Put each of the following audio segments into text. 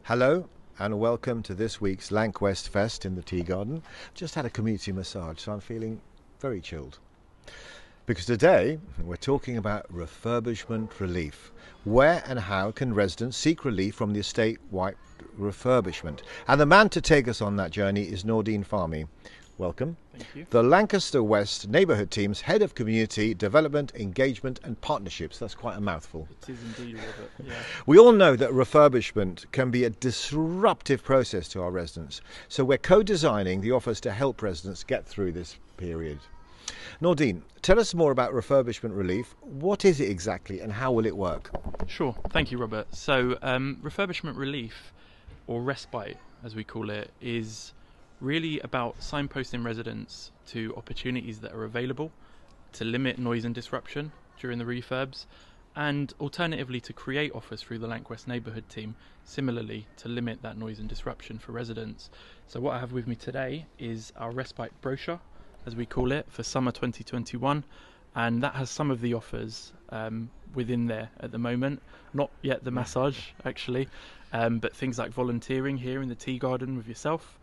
Hello and welcome to this week's LancWest Fest in the Tea Garden. Just had a community massage, so I'm feeling very chilled. Because today we're talking about refurbishment relief. Where and how can residents seek relief from the estate-wide refurbishment? And the man to take us on that journey is Nordeen Fahmy. Welcome. Thank you. The Lancaster West Neighbourhood team's Head of Community Development, Engagement and Partnerships. That's quite a mouthful. It is indeed, Robert. Yeah. We all know that refurbishment can be a disruptive process to our residents. So we're co-designing the offers to help residents get through this period. Nordeen, tell us more about refurbishment relief. What is it exactly and how will it work? Sure. Thank you, Robert. So refurbishment relief, or respite as we call it, is really about signposting residents to opportunities that are available to limit noise and disruption during the refurbs, and alternatively to create offers through the LancWest Neighbourhood team similarly to limit that noise and disruption for residents. So what I have with me today is our respite brochure, as we call it, for summer 2021, and that has some of the offers within there at the moment. Not yet the massage actually, but things like volunteering here in the tea garden with yourself.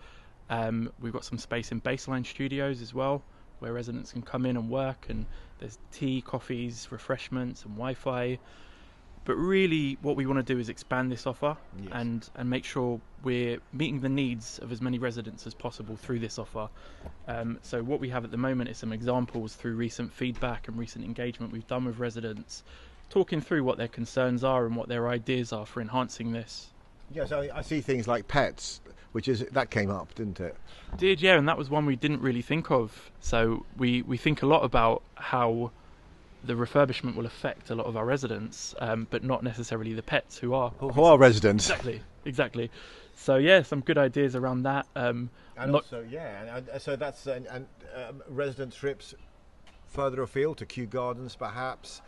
We've got some space in Baseline Studios as well, where residents can come in and work, and there's tea, coffees, refreshments and Wi-Fi. But really what we want to do is expand this offer. Yes. and make sure we're meeting the needs of as many residents as possible through this offer. So what we have at the moment is some examples through recent feedback and recent engagement we've done with residents, talking through what their concerns are and what their ideas are for enhancing this. Yes, I see things like pets, that came up, didn't it? Did, yeah, and that was one we didn't really think of. So we think a lot about how the refurbishment will affect a lot of our residents, but not necessarily the pets who are residents. Exactly. So yeah, some good ideas around that. So that's resident trips further afield to Kew Gardens perhaps,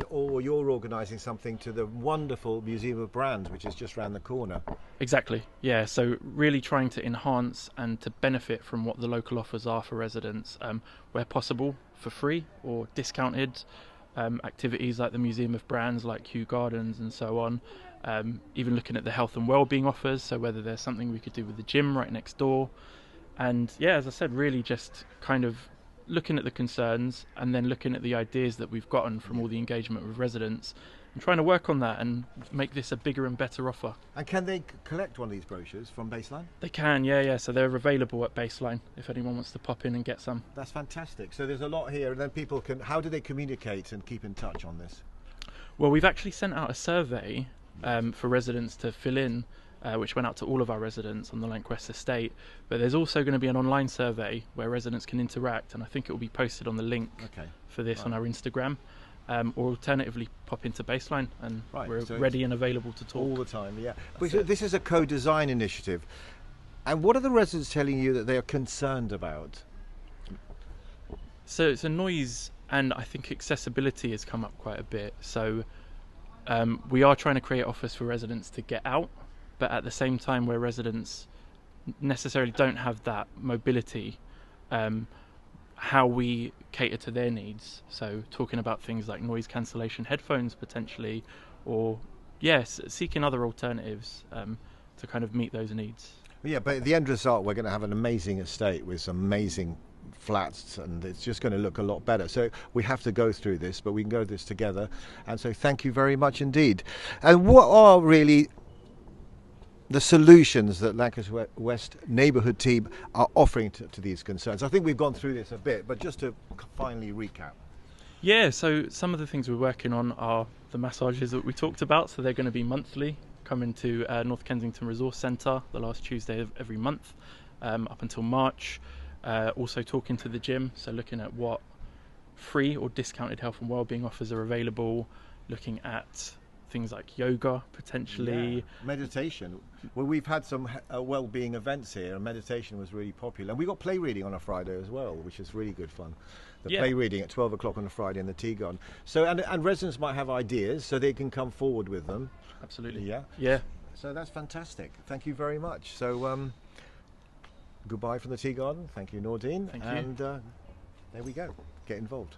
or you're organising something to the wonderful Museum of Brands, which is just round the corner. Exactly, yeah. So really trying to enhance and to benefit from what the local offers are for residents, where possible for free or discounted activities like the Museum of Brands, like Kew Gardens and so on. Even looking at the health and wellbeing offers, so whether there's something we could do with the gym right next door. And yeah, as I said, really just kind of looking at the concerns and then looking at the ideas that we've gotten from all the engagement with residents and trying to work on that and make this a bigger and better offer. And can they collect one of these brochures from Baseline? They can, yeah. So they're available at Baseline if anyone wants to pop in and get some. That's fantastic. So there's a lot here, and then people can, how do they communicate and keep in touch on this? Well, we've actually sent out a survey for residents to fill in, which went out to all of our residents on the LancWest estate. But there's also going to be an online survey where residents can interact, and I think it will be posted on the link for this on our Instagram. Or alternatively pop into Baseline, and we're ready and available to talk. All the time, yeah. But this is a co-design initiative. And what are the residents telling you that they are concerned about? So it's a noise, and I think accessibility has come up quite a bit. So we are trying to create offers for residents to get out, but at the same time where residents necessarily don't have that mobility, how we cater to their needs. So talking about things like noise cancellation headphones potentially, or yes, seeking other alternatives to kind of meet those needs. Yeah, but at the end result, we're going to have an amazing estate with some amazing flats, and it's just going to look a lot better. So we have to go through this, but we can go through this together. And so thank you very much indeed. And what are really the solutions that Lancaster West Neighbourhood team are offering to these concerns? I think we've gone through this a bit, but just to finally recap. Yeah, so some of the things we're working on are the massages that we talked about. So they're going to be monthly, coming to North Kensington Resource Centre the last Tuesday of every month up until March. Also talking to the gym, so looking at what free or discounted health and wellbeing offers are available, looking at things like yoga potentially. Yeah. Meditation. Well, we've had some well-being events here, and meditation was really popular. And we got play reading on a Friday as well, which is really good fun. Play reading at 12 o'clock on a Friday in the tea garden. So and residents might have ideas, so they can come forward with them. Absolutely. Yeah. So that's fantastic. Thank you very much. So goodbye from the tea garden. Thank you, Nordeen. Thank you. And there we go. Get involved.